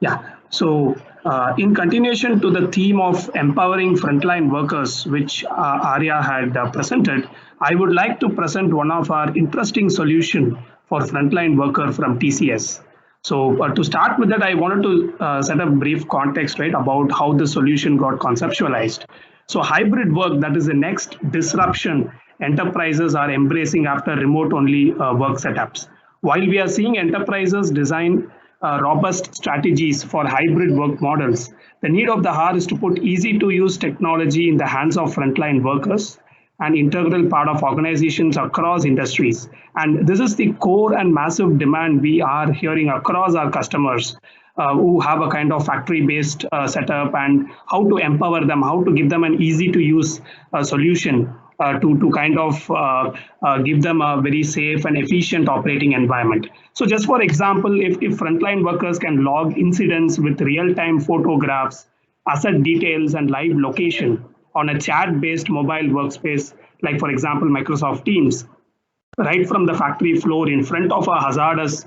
Yeah. So, in continuation to the theme of empowering frontline workers, which Arya had presented, I would like to present one of our interesting solution for frontline worker from TCS. So, to start with that, I wanted to set a brief context, right, about how the solution got conceptualized. So, hybrid work, that is the next disruption enterprises are embracing after remote-only work setups. While we are seeing enterprises design robust strategies for hybrid work models, the need of the hour is to put easy to use technology in the hands of frontline workers, an integral part of organizations across industries. And this is the core and massive demand we are hearing across our customers who have a kind of factory-based setup, and how to empower them, how to give them an easy-to-use solution to kind of give them a very safe and efficient operating environment. So just for example, if frontline workers can log incidents with real-time photographs, asset details, and live location on a chat-based mobile workspace, like for example, Microsoft Teams, right from the factory floor in front of a hazardous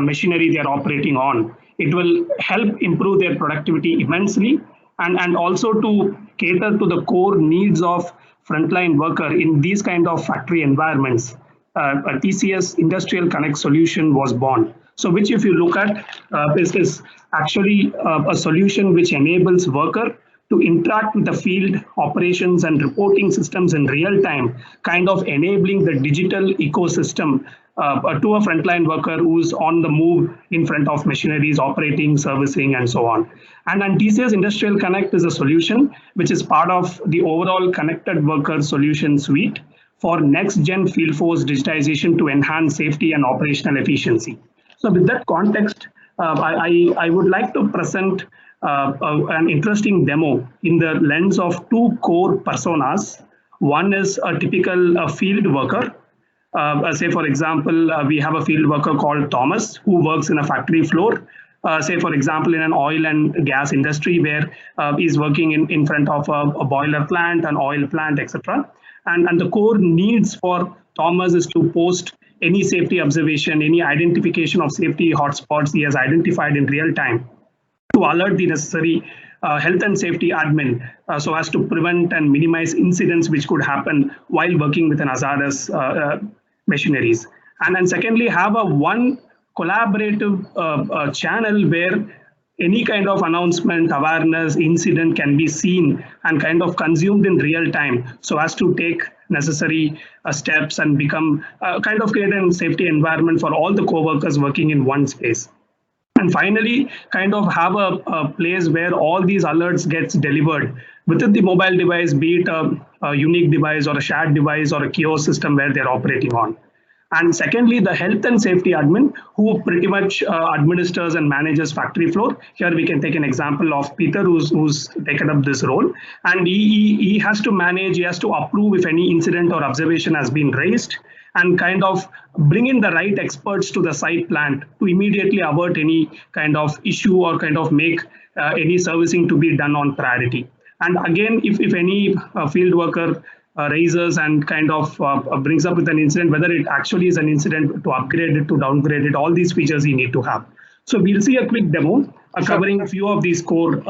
machinery they are operating on, it will help improve their productivity immensely, and also to cater to the core needs of frontline worker in these kind of factory environments. A TCS Industrial Connect solution was born. So which if you look at is actually a solution which enables worker to interact with the field operations and reporting systems in real time, kind of enabling the digital ecosystem to a frontline worker who's on the move in front of machineries, operating, servicing, and so on. And TCS Industrial Connect is a solution which is part of the overall connected worker solution suite for next-gen field force digitization to enhance safety and operational efficiency. So with that context, I would like to present an interesting demo in the lens of two core personas. One is a typical field worker. Say, for example, we have a field worker called Thomas who works in a factory floor. Say, for example, in an oil and gas industry where he's working in front of a boiler plant, an oil plant, etc. And the core needs for Thomas is to post any safety observation, any identification of safety hotspots he has identified in real time, to alert the necessary health and safety admin so as to prevent and minimize incidents which could happen while working with an hazardous machineries. And then secondly, have a one collaborative channel where any kind of announcement, awareness, incident can be seen and kind of consumed in real time so as to take necessary steps and become kind of create a safety environment for all the co-workers working in one space. And finally, kind of have a place where all these alerts gets delivered within the mobile device, be it a unique device or a shared device or a kiosk system where they're operating on. And secondly, the health and safety admin who pretty much administers and manages factory floor. Here we can take an example of Peter who's taken up this role. And he has to manage, he has to approve if any incident or observation has been raised, and kind of bring in the right experts to the site plant to immediately avert any kind of issue or kind of make any servicing to be done on priority. And again, if any field worker raises and kind of brings up with an incident, whether it actually is an incident, to upgrade it, to downgrade it, all these features you need to have. So we'll see a quick demo covering a few of these core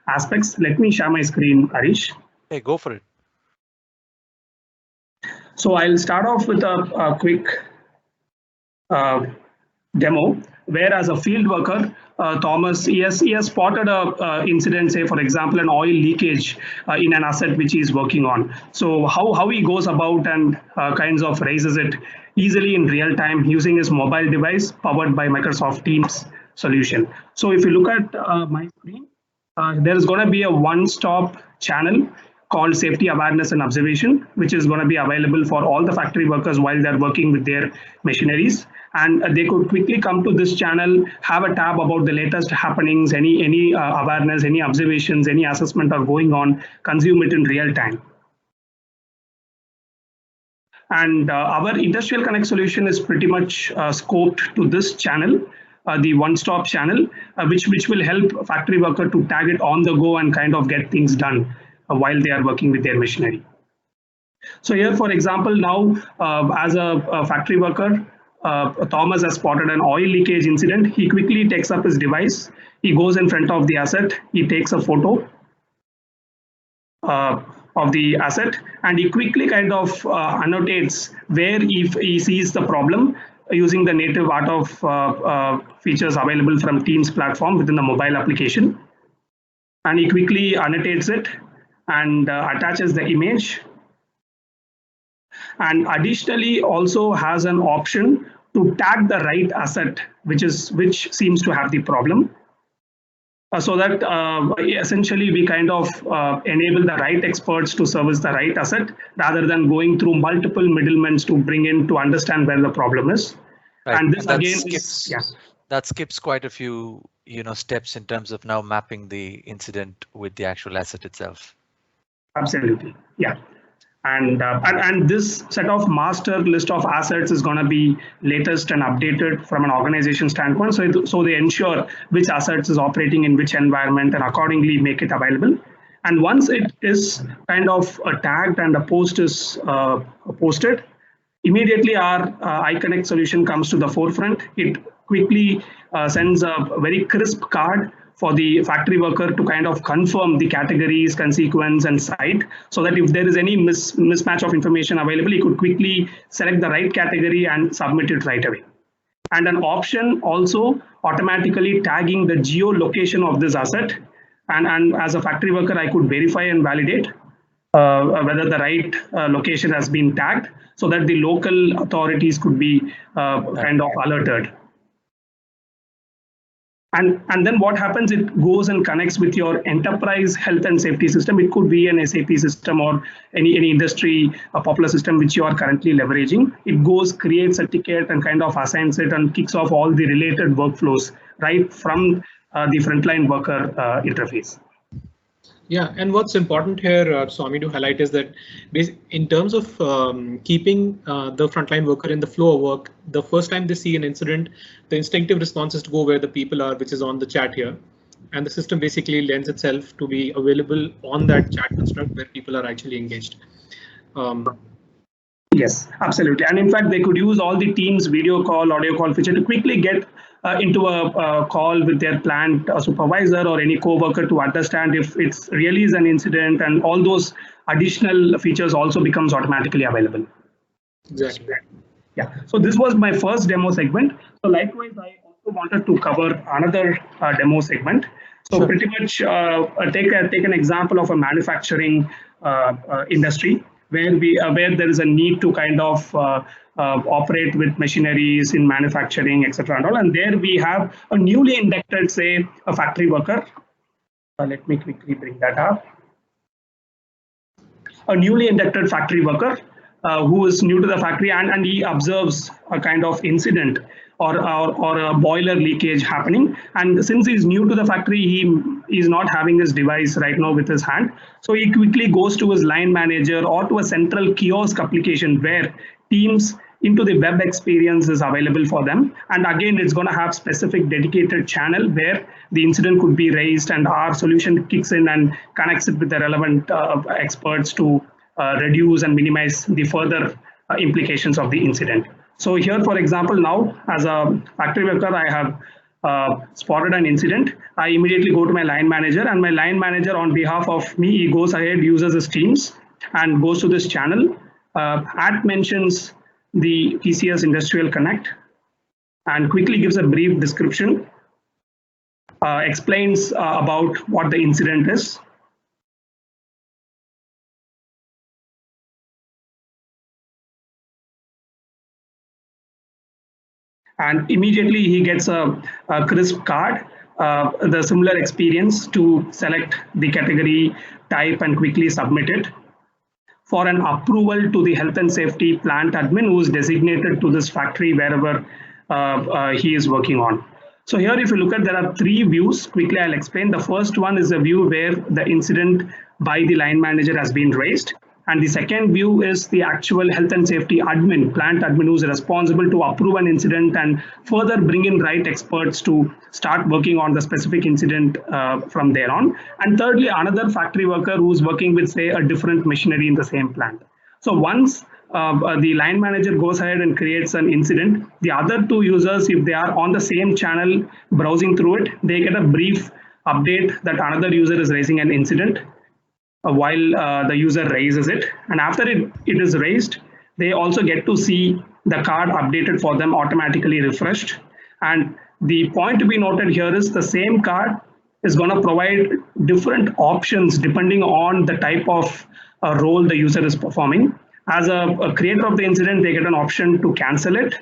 aspects. Let me share my screen, Harish. Hey, go for it. So I'll start off with a quick demo, where as a field worker, Thomas, he has spotted a incident, say for example, an oil leakage in an asset which he is working on. So how he goes about and kinds of raises it easily in real time using his mobile device powered by Microsoft Teams solution. So if you look at my screen, there is going to be a one-stop channel called Safety Awareness and Observation, which is going to be available for all the factory workers while they're working with their machineries. And they could quickly come to this channel, have a tab about the latest happenings, any awareness, any observations, any assessment are going on, consume it in real time. And our Industrial Connect solution is pretty much scoped to this channel, the one-stop channel, which will help factory worker to tag it on the go and kind of get things done while they are working with their machinery. So here, for example, now as a factory worker, Thomas has spotted an oil leakage incident, he quickly takes up his device, he goes in front of the asset, he takes a photo of the asset, and he quickly kind of annotates where if he sees the problem using the native art of features available from Teams platform within the mobile application. And he quickly annotates it and attaches the image. And additionally also has an option to tag the right asset, which seems to have the problem. So that essentially we kind of enable the right experts to service the right asset rather than going through multiple middlemen to bring in to understand where the problem is. Right. And this that again that skips quite a few steps in terms of now mapping the incident with the actual asset itself. Absolutely, yeah. And this set of master list of assets is going to be latest and updated from an organization standpoint. So they ensure which assets is operating in which environment and accordingly make it available. And once it is kind of tagged and a post is posted, immediately our iConnect solution comes to the forefront. It quickly sends a very crisp card for the factory worker to kind of confirm the categories, consequence, and site, so that if there is any mismatch of information available, you could quickly select the right category and submit it right away. And an option also automatically tagging the geolocation of this asset. And as a factory worker, I could verify and validate whether the right location has been tagged, so that the local authorities could be kind of alerted. And then what happens, it goes and connects with your enterprise health and safety system. It could be an SAP system or any industry, a popular system which you are currently leveraging. It goes, creates a ticket and kind of assigns it and kicks off all the related workflows right from the frontline worker interface. Yeah, and what's important here, Swami, to highlight is that in terms of keeping the frontline worker in the flow of work, the first time they see an incident, the instinctive response is to go where the people are, which is on the chat here. And the system basically lends itself to be available on that chat construct where people are actually engaged. Yes, absolutely. And in fact, they could use all the Teams video call, audio call feature to quickly get into a call with their plant supervisor or any co-worker to understand if it really is an incident, and all those additional features also becomes automatically available. Exactly. Yeah. So this was my first demo segment. So likewise, I also wanted to cover another demo segment. So pretty much take an example of a manufacturing industry where there is a need to kind of operate with machineries in manufacturing, etc. and all. And there we have a newly inducted, say, a factory worker. Let me quickly bring that up. A newly inducted factory worker who is new to the factory, and he observes a kind of incident or a boiler leakage happening. And since he's new to the factory, he is not having his device right now with his hand. So he quickly goes to his line manager or to a central kiosk application where Teams into the web experience is available for them. And again, it's going to have specific dedicated channel where the incident could be raised, and our solution kicks in and connects it with the relevant experts to reduce and minimize the further implications of the incident. So here, for example, now as a factory worker, I have spotted an incident. I immediately go to my line manager, and my line manager on behalf of me, he goes ahead, uses his Teams and goes to this channel, mentions the TCS Industrial Connect and quickly gives a brief description, explains about what the incident is. And immediately he gets a crisp card, the similar experience to select the category type and quickly submit it for an approval to the health and safety plant admin who is designated to this factory wherever he is working on. So here, if you look at, there are three views. Quickly, I'll explain. The first one is a view where the incident by the line manager has been raised. And the second view is the actual health and safety admin, plant admin, who is responsible to approve an incident and further bring in right experts to start working on the specific incident from there on. And thirdly, another factory worker who's working with, say, a different machinery in the same plant. So once the line manager goes ahead and creates an incident. The other two users, if they are on the same channel browsing through it, they get a brief update that another user is raising an incident while the user raises it. And after it is raised, they also get to see the card updated for them, automatically refreshed. And the point to be noted here is the same card is going to provide different options depending on the type of role the user is performing. As a creator of the incident, they get an option to cancel it.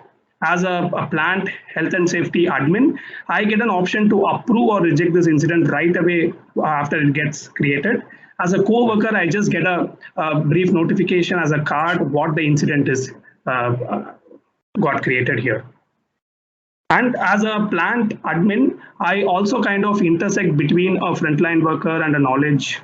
As a plant health and safety admin, I get an option to approve or reject this incident right away after it gets created. As a co-worker, I just get a brief notification as a card what the incident is got created here. And as a plant admin, I also kind of intersect between a frontline worker and a knowledge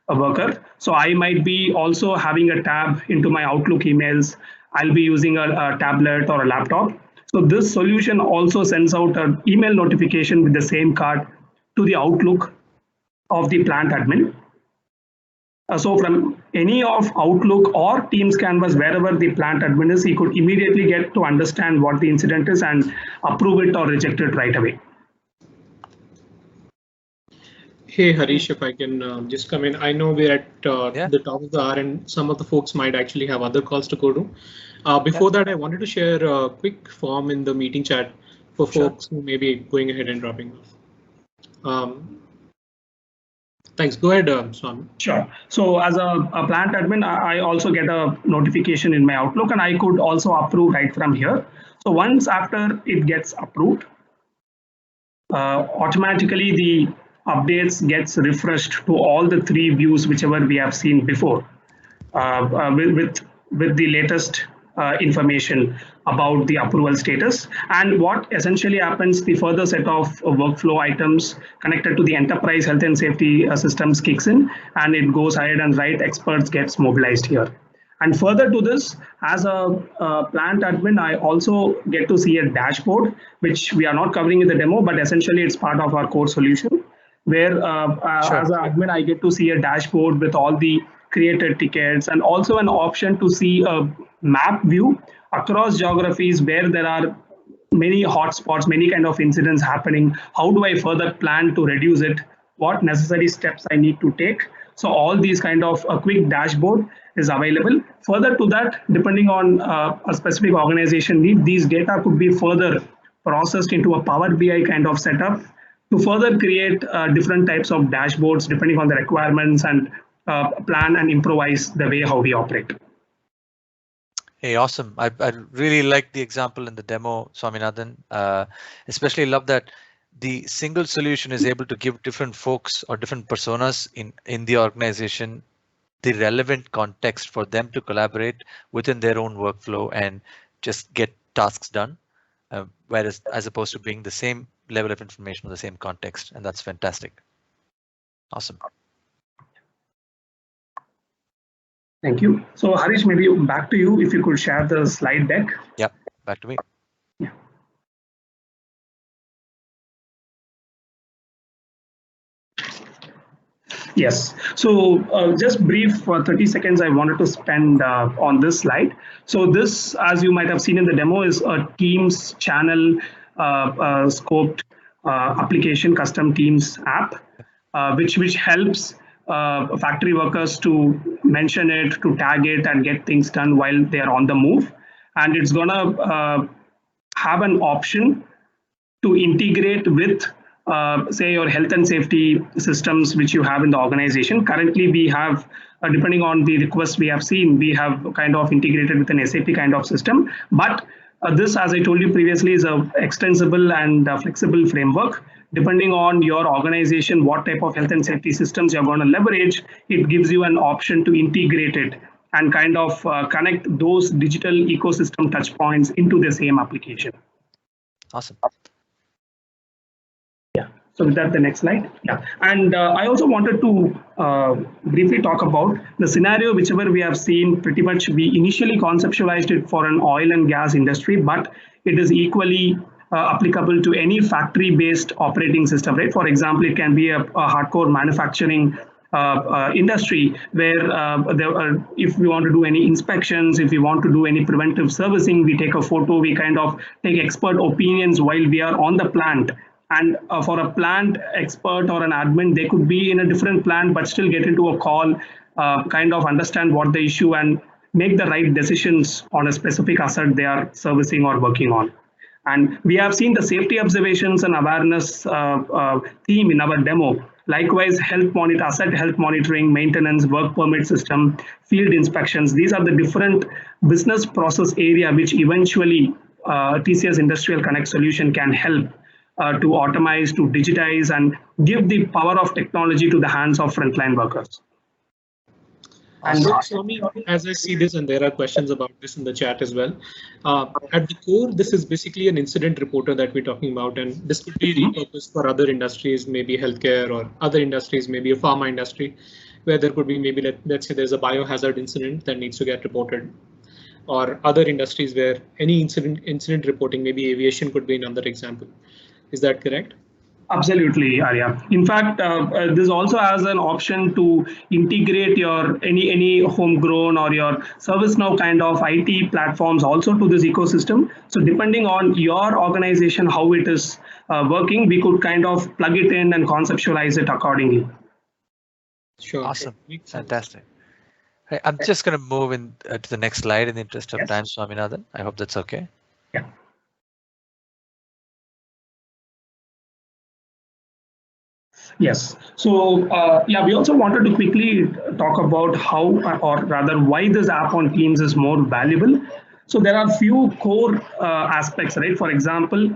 worker. So I might be also having a tab into my Outlook emails. I'll be using a tablet or a laptop. So this solution also sends out an email notification with the same card to the Outlook of the plant admin. So from any of Outlook or Teams Canvas, wherever the plant admin is, he could immediately get to understand what the incident is and approve it or reject it right away. Hey Harish, if I can just come in. I know we're at the top of the hour and some of the folks might actually have other calls to go to. Before that, I wanted to share a quick form in the meeting chat for folks who may be going ahead and dropping off. Thanks. Go ahead, Swami. Sure. So as a plant admin, I also get a notification in my Outlook, and I could also approve right from here. So once after it gets approved, automatically the updates gets refreshed to all the three views, whichever we have seen before, with the latest information about the approval status. And what essentially happens, the further set of workflow items connected to the enterprise health and safety systems kicks in, and it goes ahead and right experts gets mobilized here. And further to this, as a plant admin, I also get to see a dashboard, which we are not covering in the demo, but essentially it's part of our core solution, where as an admin, I get to see a dashboard with all the created tickets and also an option to see a map view across geographies where there are many hotspots, many kind of incidents happening. How do I further plan to reduce it? What necessary steps I need to take? So all these kind of a quick dashboard is available. Further to that, depending on a specific organization need, these data could be further processed into a Power BI kind of setup to further create different types of dashboards depending on the requirements and plan and improvise the way how we operate. Hey, awesome. I really like the example in the demo, Swaminathan. Especially love that the single solution is able to give different folks or different personas in the organization the relevant context for them to collaborate within their own workflow and just get tasks done, whereas as opposed to being the same level of information or the same context. And that's fantastic. Awesome. Thank you. So Harish, maybe back to you if you could share the slide deck. Yep, back to me. Yeah. Yes. So just brief for 30 seconds, I wanted to spend on this slide. So this, as you might have seen in the demo, is a Teams channel scoped application, custom Teams app, which helps factory workers to mention it, to tag it, and get things done while they are on the move. And it's gonna have an option to integrate with, say, your health and safety systems which you have in the organization. Currently, we have, depending on the requests we have seen, we have kind of integrated with an SAP kind of system. But this, as I told you previously, is a extensible and flexible framework. Depending on your organization, what type of health and safety systems you're going to leverage, it gives you an option to integrate it and kind of connect those digital ecosystem touch points into the same application. Awesome. Yeah. So with that, the next slide. Yeah. And I also wanted to briefly talk about the scenario, whichever we have seen. Pretty much we initially conceptualized it for an oil and gas industry, but it is equally applicable to any factory-based operating system, right? For example, it can be a hardcore manufacturing industry where if we want to do any inspections, if we want to do any preventive servicing, we take a photo, we kind of take expert opinions while we are on the plant. And for a plant expert or an admin, they could be in a different plant but still get into a call, kind of understand what the issue and make the right decisions on a specific asset they are servicing or working on. And we have seen the safety observations and awareness theme in our demo. Likewise, asset health monitoring, maintenance, work permit system, field inspections. These are the different business process area which eventually TCS Industrial Connect solution can help to automate, to digitize, and give the power of technology to the hands of frontline workers. And Swami, as I see this, and there are questions about this in the chat as well. At the core, this is basically an incident reporter that we're talking about, and this could be repurposed for other industries, maybe healthcare, or other industries, maybe a pharma industry, where there could be maybe, let's say there's a biohazard incident that needs to get reported, or other industries where any incident reporting, maybe aviation could be another example. Is that correct? Absolutely, Arya. In fact, this also has an option to integrate your any homegrown or your ServiceNow kind of IT platforms also to this ecosystem. So depending on your organization, how it is working, we could kind of plug it in and conceptualize it accordingly. Sure. Awesome. Fantastic. Hey, I'm just going to move in to the next slide in the interest of time, Swaminathan. I hope that's okay. Yeah. Yes. So yeah, we also wanted to quickly talk about how, or rather why this app on Teams is more valuable. So there are few core aspects, right? For example,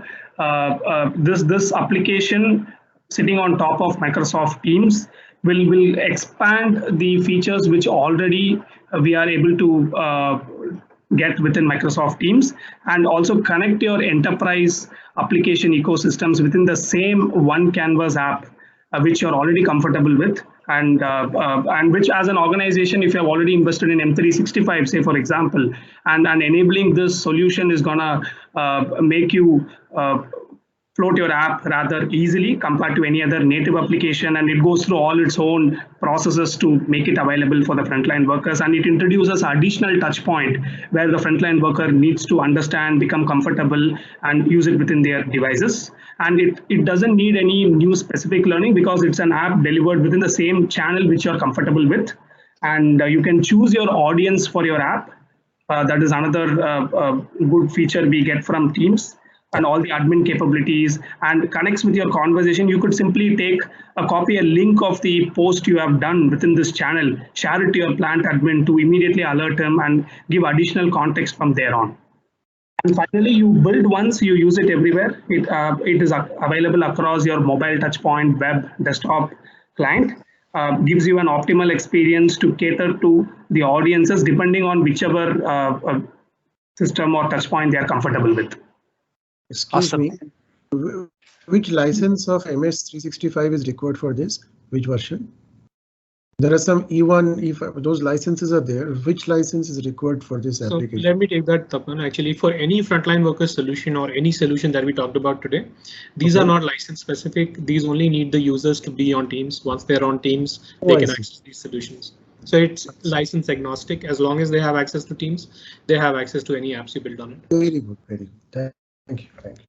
this application sitting on top of Microsoft Teams will expand the features which already we are able to get within Microsoft Teams, and also connect your enterprise application ecosystems within the same one Canvas app, which you're already comfortable with, and which as an organization, if you have already invested in M365, say for example, and enabling this solution is gonna make you float your app rather easily compared to any other native application, and it goes through all its own processes to make it available for the frontline workers, and it introduces additional touch point where the frontline worker needs to understand, become comfortable, and use it within their devices. And it doesn't need any new specific learning because it's an app delivered within the same channel which you're comfortable with, and you can choose your audience for your app. That is another good feature we get from Teams, and all the admin capabilities, and connects with your conversation. You could simply take a link of the post you have done within this channel, share it to your plant admin to immediately alert him and give additional context from there on. And finally, you build once, you use it everywhere. It is available across your mobile touchpoint, web, desktop, client. Gives you an optimal experience to cater to the audiences depending on whichever system or touchpoint they are comfortable with. Excuse me, which license of MS365 is required for this? Which version? There are some E1, if those licenses are there, which license is required for this application? So let me take that, Tapan. Actually, for any frontline worker solution or any solution that we talked about today, these are not license specific. These only need the users to be on Teams. Once they're on Teams, they can access these solutions. So it's license agnostic. As long as they have access to Teams, they have access to any apps you build on it. Very good, very good. Thank you.